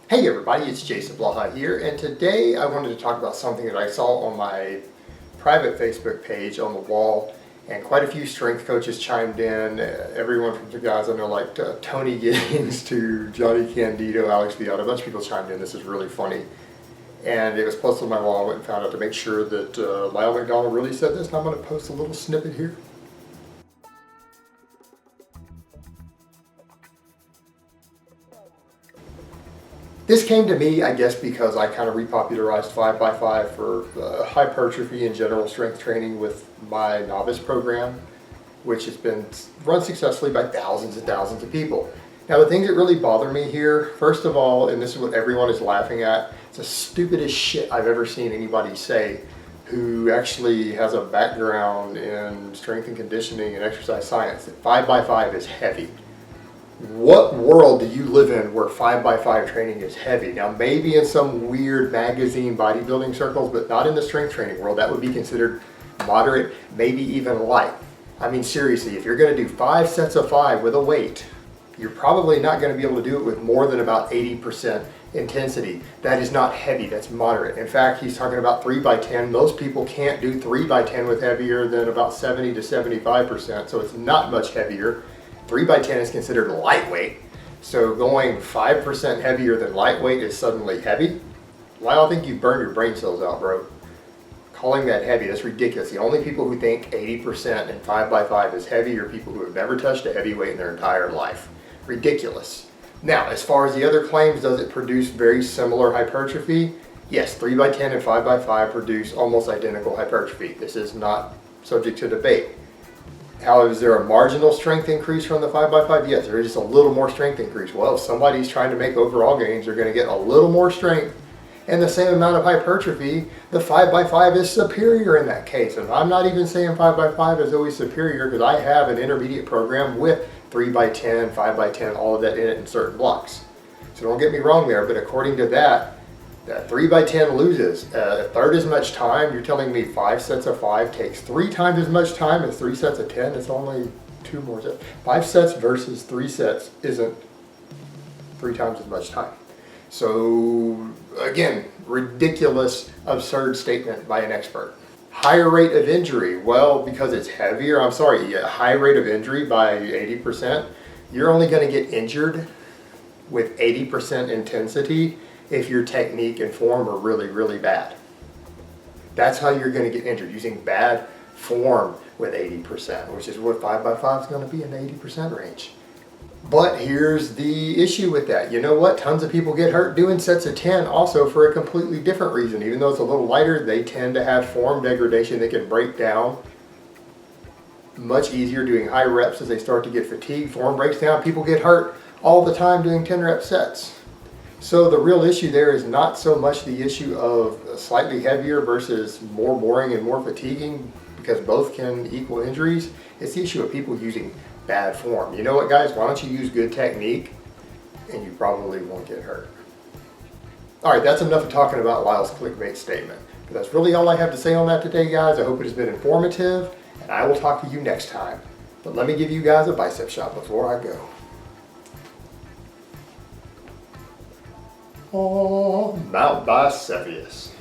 Hey everybody, it's Jason Blaha here, and today I wanted to talk about something that I saw on my private Facebook page on the wall, and quite a few strength coaches chimed in, everyone from the guys I know like Tony Giddings to Johnny Candido, Alex Viata, a bunch of people chimed in. This is really funny. And it was posted on my wall. I went and found out to make sure that Lyle McDonald really said this, and I'm going to post a little snippet here. This came to me, I guess, because I kind of repopularized 5x5 for hypertrophy and general strength training with my novice program, which has been run successfully by thousands and thousands of people. Now, the things that really bother me here, first of all, and this is what everyone is laughing at, it's the stupidest shit I've ever seen anybody say who actually has a background in strength and conditioning and exercise science, that 5x5 is heavy. What world do you live in where 5x5 training is heavy? Now, maybe in some weird magazine bodybuilding circles, but not in the strength training world. That would be considered moderate, maybe even light. I mean, seriously, if you're going to do 5 sets of 5 with a weight, you're probably not going to be able to do it with more than about 80% intensity. That is not heavy, that's moderate. In fact, he's talking about 3x10. Most people can't do 3x10 with heavier than about 70 to 75%, so it's not much heavier. 3x10 is considered lightweight, so going 5% heavier than lightweight is suddenly heavy. Lyle, I think you've burned your brain cells out, bro. Calling that heavy, that's ridiculous. The only people who think 80% and 5x5 is heavy are people who have never touched a heavy weight in their entire life. Ridiculous. Now, as far as the other claims, does it produce very similar hypertrophy? Yes, 3x10 and 5x5 produce almost identical hypertrophy. This is not subject to debate. How is there a marginal strength increase from the 5x5? Yes, there is just a little more strength increase. Well, if somebody's trying to make overall gains, they're going to get a little more strength and the same amount of hypertrophy. The 5x5 is superior in that case. And I'm not even saying 5x5 is always superior, because I have an intermediate program with 3x10, 5x10, all of that in it in certain blocks. So don't get me wrong there, but according to that 3x10 loses a third as much time. You're telling me 5 sets of 5 takes 3 times as much time as 3 sets of 10? It's only 2 more sets. 5 sets versus 3 sets isn't 3 times as much time. So again, ridiculous, absurd statement by an expert. Higher rate of injury. Well, because it's heavier, high rate of injury by 80%. You're only going to get injured with 80% intensity if your technique and form are really, really bad. That's how you're going to get injured, using bad form with 80%, which is what 5x5 is going to be, in the 80% range. But here's the issue with that. You know what? Tons of people get hurt doing sets of 10 also for a completely different reason. Even though it's a little lighter, they tend to have form degradation. They can break down much easier doing high reps as they start to get fatigued. Form breaks down. People get hurt all the time doing 10 rep sets. So the real issue there is not so much the issue of slightly heavier versus more boring and more fatiguing, because both can equal injuries. It's the issue of people using bad form. You know what, guys? Why don't you use good technique and you probably won't get hurt. All right, that's enough of talking about Lyle's clickbait statement. But that's really all I have to say on that today, guys. I hope it has been informative, and I will talk to you next time. But let me give you guys a bicep shot before I go. Oh, Mount Bicepius.